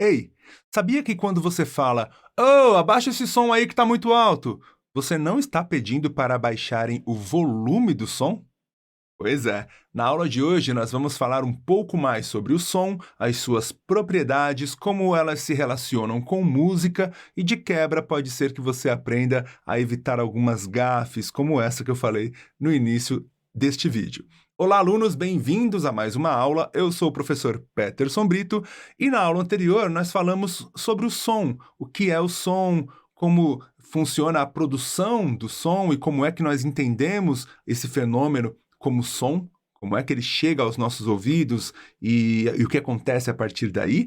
Ei, sabia que quando você fala, oh, abaixa esse som aí que tá muito alto, você não está pedindo para abaixarem o volume do som? Pois é, na aula de hoje nós vamos falar um pouco mais sobre o som, as suas propriedades, como elas se relacionam com música e de quebra pode ser que você aprenda a evitar algumas gafes como essa que eu falei no início deste vídeo. Olá, alunos, bem-vindos a mais uma aula. Eu sou o professor Peterson Brito e na aula anterior nós falamos sobre o som, o que é o som, como funciona a produção do som e como é que nós entendemos esse fenômeno como som, como é que ele chega aos nossos ouvidos e o que acontece a partir daí.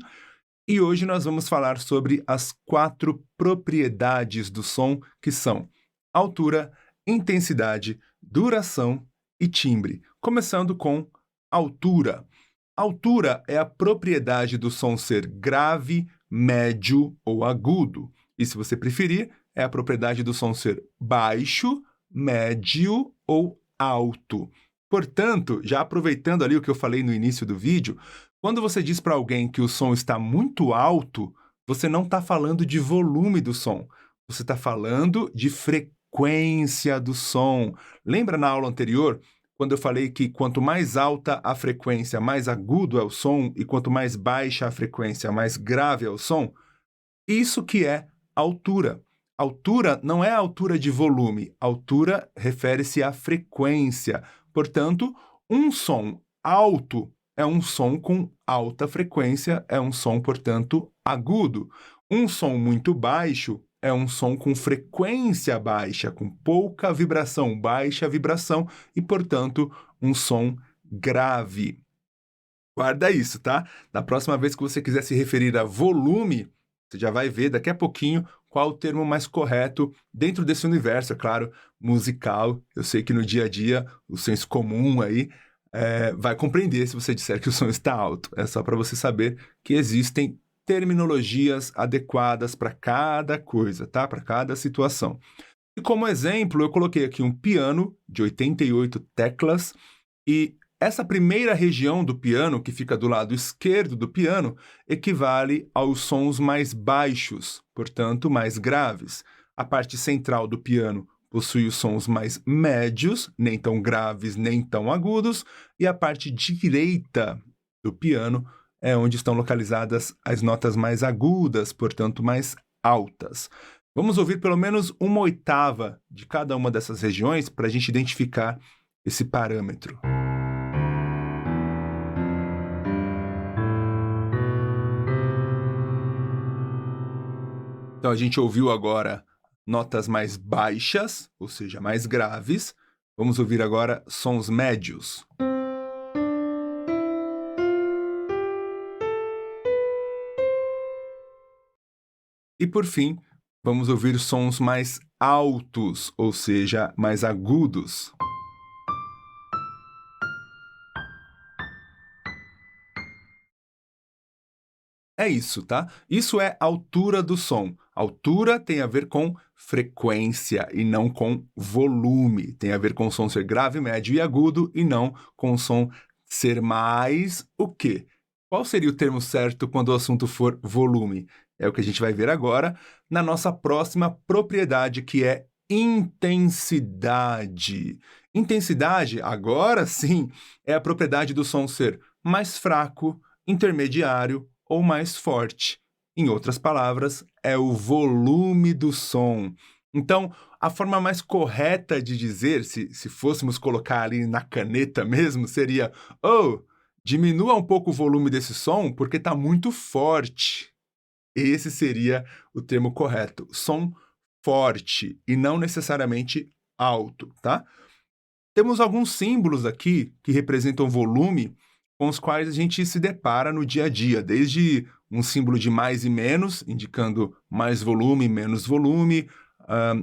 E hoje nós vamos falar sobre as 4 propriedades do som, que são altura, intensidade, duração e timbre. Começando com altura. Altura é a propriedade do som ser grave, médio ou agudo. E se você preferir, é a propriedade do som ser baixo, médio ou alto. Portanto, já aproveitando ali o que eu falei no início do vídeo, quando você diz para alguém que o som está muito alto, você não está falando de volume do som, você está falando de frequência do som. Lembra na aula anterior, quando eu falei que quanto mais alta a frequência, mais agudo é o som, e quanto mais baixa a frequência, mais grave é o som? Isso que é altura. Altura não é a altura de volume, altura refere-se à frequência. Portanto, um som alto é um som com alta frequência, é um som, portanto, agudo. Um som muito baixo é um som com frequência baixa, com pouca vibração, baixa vibração e, portanto, um som grave. Guarda isso, tá? Da próxima vez que você quiser se referir a volume, você já vai ver daqui a pouquinho qual o termo mais correto dentro desse universo, é claro, musical. Eu sei que no dia a dia o senso comum aí vai compreender se você disser que o som está alto. É só para você saber que existem terminologias adequadas para cada coisa, tá? Para cada situação. E como exemplo, eu coloquei aqui um piano de 88 teclas e essa primeira região do piano, que fica do lado esquerdo do piano, equivale aos sons mais baixos, portanto, mais graves. A parte central do piano possui os sons mais médios, nem tão graves, nem tão agudos, e a parte direita do piano é onde estão localizadas as notas mais agudas, portanto, mais altas. Vamos ouvir pelo menos uma oitava de cada uma dessas regiões para a gente identificar esse parâmetro. Então, a gente ouviu agora notas mais baixas, ou seja, mais graves. Vamos ouvir agora sons médios. E, por fim, vamos ouvir sons mais altos, ou seja, mais agudos. É isso, tá? Isso é altura do som. Altura tem a ver com frequência e não com volume. Tem a ver com o som ser grave, médio e agudo e não com o som ser mais o quê? Qual seria o termo certo quando o assunto for volume? É o que a gente vai ver agora na nossa próxima propriedade, que é intensidade. Intensidade, agora sim, é a propriedade do som ser mais fraco, intermediário ou mais forte. Em outras palavras, é o volume do som. Então, a forma mais correta de dizer, se fôssemos colocar ali na caneta mesmo, seria: oh, diminua um pouco o volume desse som porque está muito forte. Esse seria o termo correto. Som forte e não necessariamente alto, tá? Temos alguns símbolos aqui que representam volume com os quais a gente se depara no dia a dia, desde um símbolo de mais e menos, indicando mais volume, menos volume,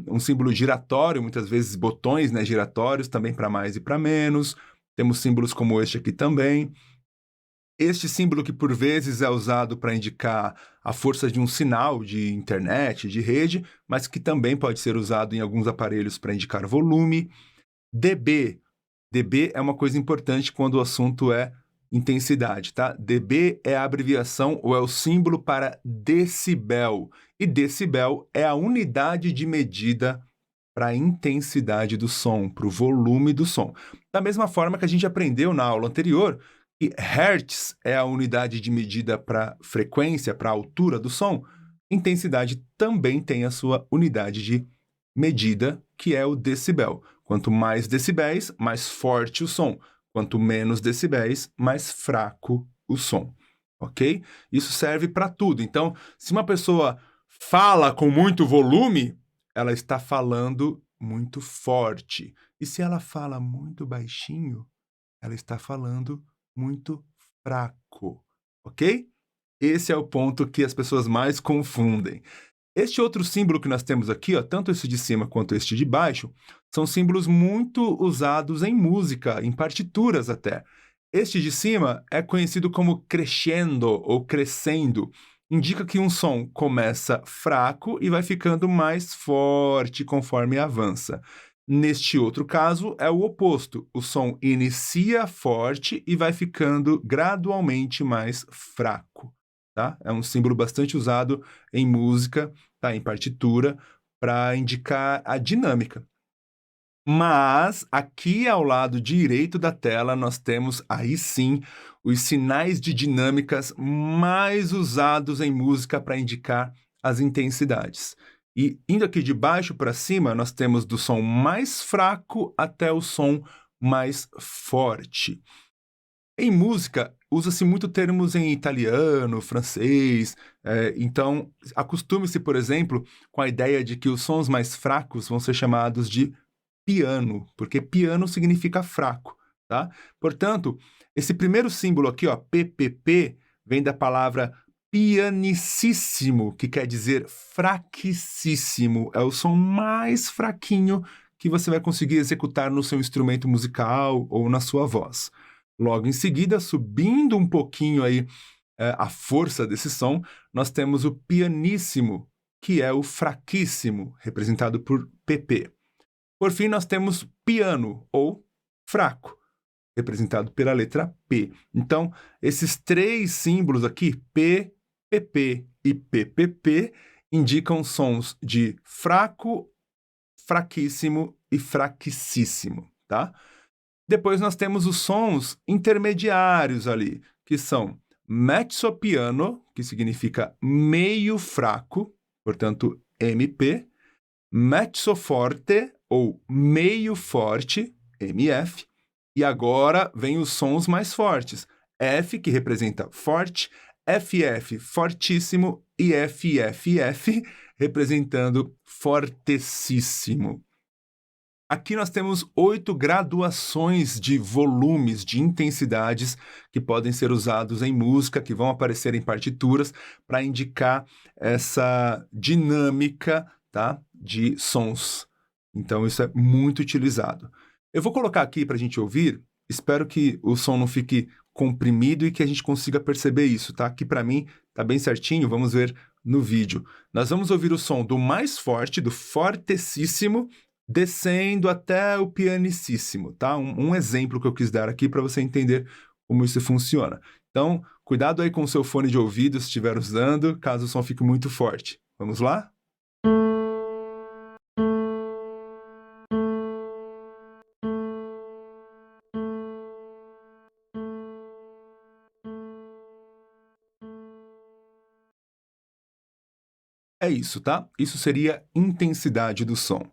um símbolo giratório, muitas vezes botões, né, giratórios, também para mais e para menos. Temos símbolos como este aqui também. Este símbolo que por vezes é usado para indicar a força de um sinal de internet, de rede, mas que também pode ser usado em alguns aparelhos para indicar volume. dB. dB é uma coisa importante quando o assunto é intensidade, tá? dB é a abreviação ou é o símbolo para decibel. E decibel é a unidade de medida para a intensidade do som, para o volume do som. Da mesma forma que a gente aprendeu na aula anterior, que hertz é a unidade de medida para frequência, para a altura do som, intensidade também tem a sua unidade de medida, que é o decibel. Quanto mais decibéis, mais forte o som. Quanto menos decibéis, mais fraco o som, ok? Isso serve para tudo. Então, se uma pessoa fala com muito volume, ela está falando muito forte. E se ela fala muito baixinho, ela está falando muito fraco, ok? Esse é o ponto que as pessoas mais confundem. Este outro símbolo que nós temos aqui, ó, tanto este de cima quanto este de baixo, são símbolos muito usados em música, em partituras até. Este de cima é conhecido como crescendo ou crescendo. Indica que um som começa fraco e vai ficando mais forte conforme avança. Neste outro caso, é o oposto. O som inicia forte e vai ficando gradualmente mais fraco. Tá? É um símbolo bastante usado em música, tá? Em partitura, para indicar a dinâmica. Mas aqui ao lado direito da tela nós temos aí sim os sinais de dinâmicas mais usados em música para indicar as intensidades. E indo aqui de baixo para cima, nós temos do som mais fraco até o som mais forte. Em música, usa-se muito termos em italiano, francês, então acostume-se, por exemplo, com a ideia de que os sons mais fracos vão ser chamados de piano, porque piano significa fraco, tá? Portanto, esse primeiro símbolo aqui, ó, PPP, vem da palavra pianicíssimo, que quer dizer fraquíssimo. É o som mais fraquinho que você vai conseguir executar no seu instrumento musical ou na sua voz. Logo em seguida, subindo um pouquinho aí a força desse som, nós temos o pianíssimo, que é o fraquíssimo, representado por PP. Por fim, nós temos piano, ou fraco, representado pela letra P. Então, esses três símbolos aqui, P, PP e PPP, indicam sons de fraco, fraquíssimo e fraquíssimo, tá? Depois nós temos os sons intermediários ali, que são mezzo piano, que significa meio fraco, portanto, MP, mezzo forte, ou meio forte, MF, e agora vem os sons mais fortes, F, que representa forte, FF, fortíssimo, e FFF, representando fortecíssimo. Aqui nós temos 8 graduações de volumes, de intensidades que podem ser usados em música, que vão aparecer em partituras para indicar essa dinâmica, tá, de sons. Então, isso é muito utilizado. Eu vou colocar aqui para a gente ouvir, espero que o som não fique comprimido e que a gente consiga perceber isso, tá? Aqui para mim tá bem certinho, vamos ver no vídeo. Nós vamos ouvir o som do mais forte, do fortecíssimo, descendo até o pianicíssimo, tá? Um exemplo que eu quis dar aqui para você entender como isso funciona. Então, cuidado aí com o seu fone de ouvido se estiver usando, caso o som fique muito forte. Vamos lá? É isso, tá? Isso seria intensidade do som.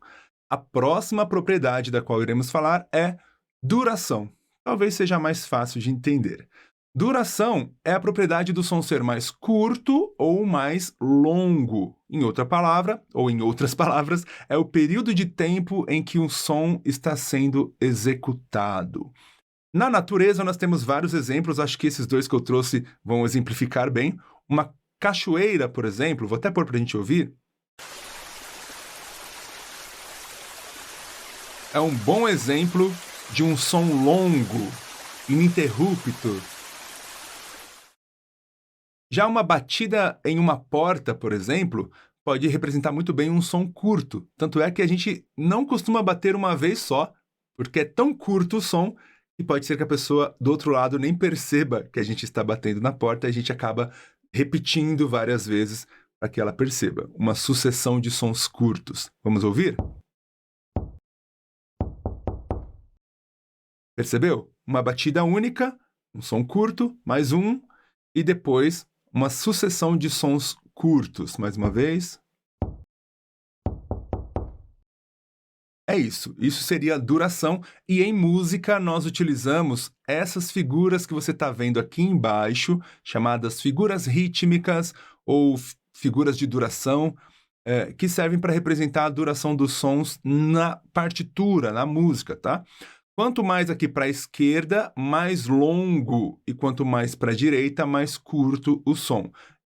A próxima propriedade da qual iremos falar é duração. Talvez seja mais fácil de entender. Duração é a propriedade do som ser mais curto ou mais longo. Em outra palavra, ou em outras palavras, é o período de tempo em que um som está sendo executado. Na natureza, nós temos vários exemplos, acho que esses dois que eu trouxe vão exemplificar bem. Uma cachoeira, por exemplo, vou até pôr para a gente ouvir. É um bom exemplo de um som longo, ininterrupto. Já uma batida em uma porta, por exemplo, pode representar muito bem um som curto. Tanto é que a gente não costuma bater uma vez só, porque é tão curto o som e pode ser que a pessoa do outro lado nem perceba que a gente está batendo na porta e a gente acaba repetindo várias vezes para que ela perceba. Uma sucessão de sons curtos. Vamos ouvir? Percebeu? Uma batida única, um som curto, mais um, e depois uma sucessão de sons curtos. Mais uma vez. É isso. Isso seria a duração. E em música, nós utilizamos essas figuras que você está vendo aqui embaixo, chamadas figuras rítmicas ou figuras de duração, que servem para representar a duração dos sons na partitura, na música, tá? Quanto mais aqui para a esquerda, mais longo, e quanto mais para a direita, mais curto o som.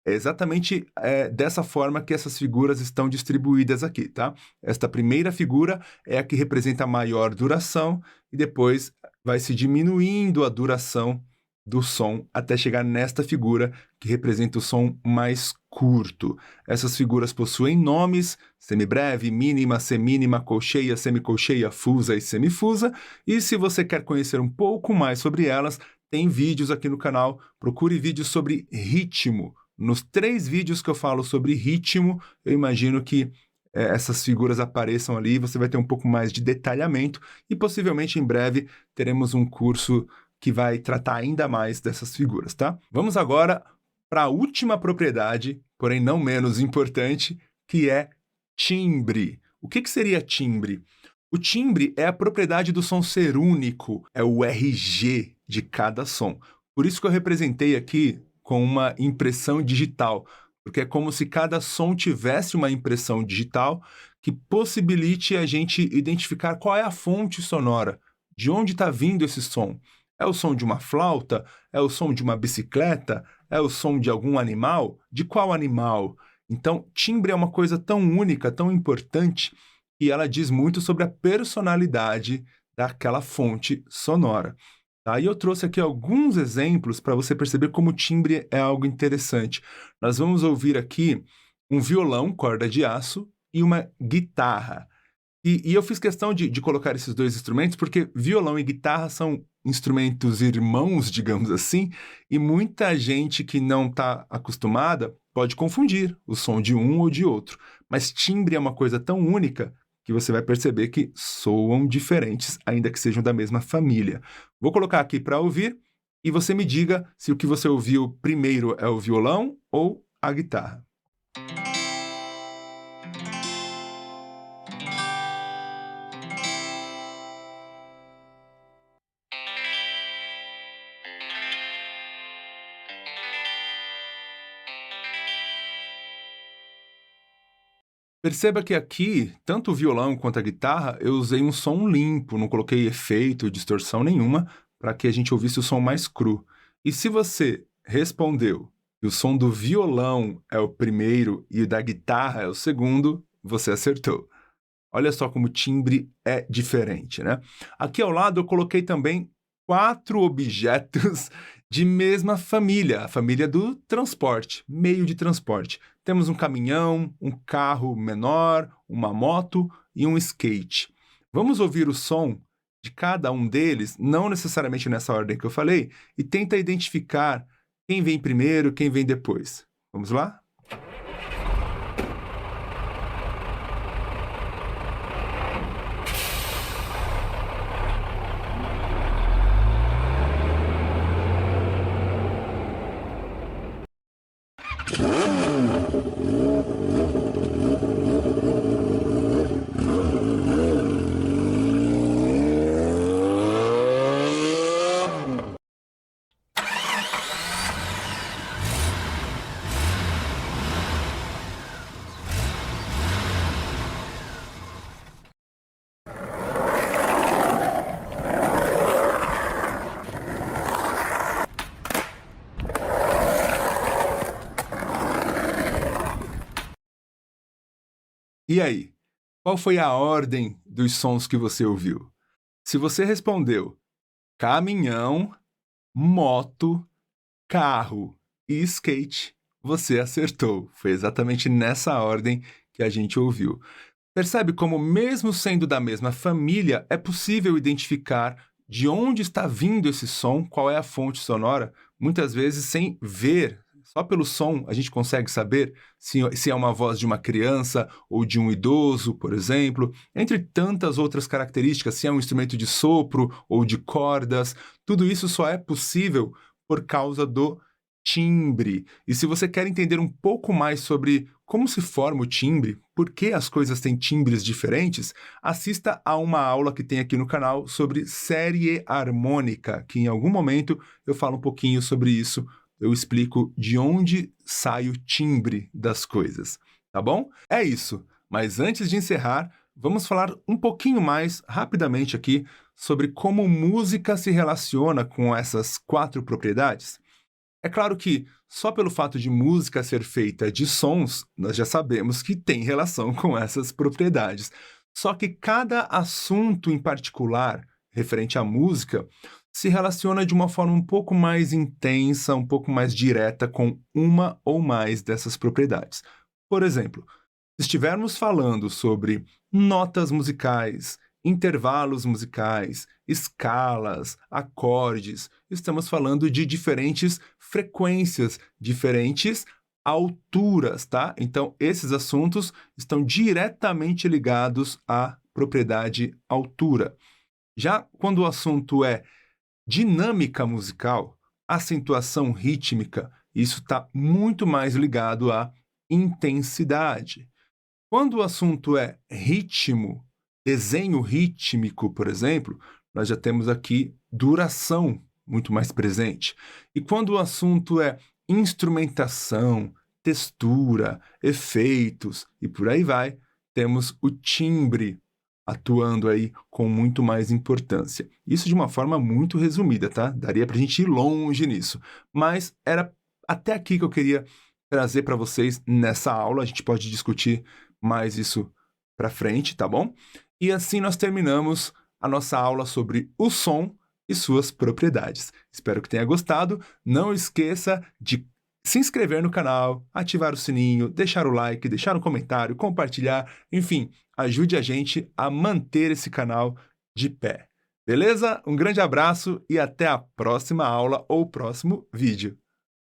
É exatamente dessa forma que essas figuras estão distribuídas aqui, tá? Esta primeira figura é a que representa a maior duração e depois vai se diminuindo a duração do som até chegar nesta figura que representa o som mais curto. Essas figuras possuem nomes: semibreve, mínima, semínima, colcheia, semicolcheia, fusa e semifusa. E se você quer conhecer um pouco mais sobre elas, tem vídeos aqui no canal. Procure vídeos sobre ritmo. Nos 3 vídeos que eu falo sobre ritmo, eu imagino que essas figuras apareçam ali, você vai ter um pouco mais de detalhamento e possivelmente em breve teremos um curso que vai tratar ainda mais dessas figuras, tá? Vamos agora para a última propriedade, porém não menos importante, que é timbre. O que seria timbre? O timbre é a propriedade do som ser único, é o RG de cada som. Por isso que eu representei aqui com uma impressão digital, porque é como se cada som tivesse uma impressão digital que possibilite a gente identificar qual é a fonte sonora, de onde está vindo esse som. É o som de uma flauta? É o som de uma bicicleta? É o som de algum animal? De qual animal? Então, timbre é uma coisa tão única, tão importante, e ela diz muito sobre a personalidade daquela fonte sonora. Tá? E eu trouxe aqui alguns exemplos para você perceber como o timbre é algo interessante. Nós vamos ouvir aqui um violão, corda de aço, e uma guitarra. E eu fiz questão de colocar esses 2 instrumentos porque violão e guitarra são instrumentos irmãos, digamos assim, e muita gente que não está acostumada pode confundir o som de um ou de outro. Mas timbre é uma coisa tão única que você vai perceber que soam diferentes, ainda que sejam da mesma família. Vou colocar aqui para ouvir e você me diga se o que você ouviu primeiro é o violão ou a guitarra. Perceba que aqui, tanto o violão quanto a guitarra, eu usei um som limpo, não coloquei efeito, distorção nenhuma, para que a gente ouvisse o som mais cru. E se você respondeu que o som do violão é o primeiro e o da guitarra é o segundo, você acertou. Olha só como o timbre é diferente, né? Aqui ao lado eu coloquei também 4 objetos de mesma família, a família do transporte, meio de transporte. Temos um caminhão, um carro menor, uma moto e um skate. Vamos ouvir o som de cada um deles, não necessariamente nessa ordem que eu falei, e tenta identificar quem vem primeiro, quem vem depois. Vamos lá? E aí, qual foi a ordem dos sons que você ouviu? Se você respondeu caminhão, moto, carro e skate, você acertou. Foi exatamente nessa ordem que a gente ouviu. Percebe como, mesmo sendo da mesma família, é possível identificar de onde está vindo esse som, qual é a fonte sonora, muitas vezes sem ver. Só pelo som a gente consegue saber se é uma voz de uma criança ou de um idoso, por exemplo, entre tantas outras características, se é um instrumento de sopro ou de cordas. Tudo isso só é possível por causa do timbre. E se você quer entender um pouco mais sobre como se forma o timbre, por que as coisas têm timbres diferentes, assista a uma aula que tem aqui no canal sobre série harmônica, que em algum momento eu falo um pouquinho sobre isso. Eu explico de onde sai o timbre das coisas, tá bom? É isso, mas antes de encerrar, vamos falar um pouquinho mais rapidamente aqui sobre como música se relaciona com essas 4 propriedades. É claro que só pelo fato de música ser feita de sons, nós já sabemos que tem relação com essas propriedades. Só que cada assunto em particular, referente à música, se relaciona de uma forma um pouco mais intensa, um pouco mais direta com uma ou mais dessas propriedades. Por exemplo, se estivermos falando sobre notas musicais, intervalos musicais, escalas, acordes, estamos falando de diferentes frequências, diferentes alturas, tá? Então, esses assuntos estão diretamente ligados à propriedade altura. Já quando o assunto é dinâmica musical, acentuação rítmica, isso está muito mais ligado à intensidade. Quando o assunto é ritmo, desenho rítmico, por exemplo, nós já temos aqui duração muito mais presente. E quando o assunto é instrumentação, textura, efeitos e por aí vai, temos o timbre atuando aí com muito mais importância. Isso de uma forma muito resumida, tá? Daria para a gente ir longe nisso. Mas era até aqui que eu queria trazer para vocês nessa aula. A gente pode discutir mais isso para frente, tá bom? E assim nós terminamos a nossa aula sobre o som e suas propriedades. Espero que tenha gostado. Não esqueça de se inscrever no canal, ativar o sininho, deixar o like, deixar um comentário, compartilhar, enfim, ajude a gente a manter esse canal de pé. Beleza? Um grande abraço e até a próxima aula ou próximo vídeo.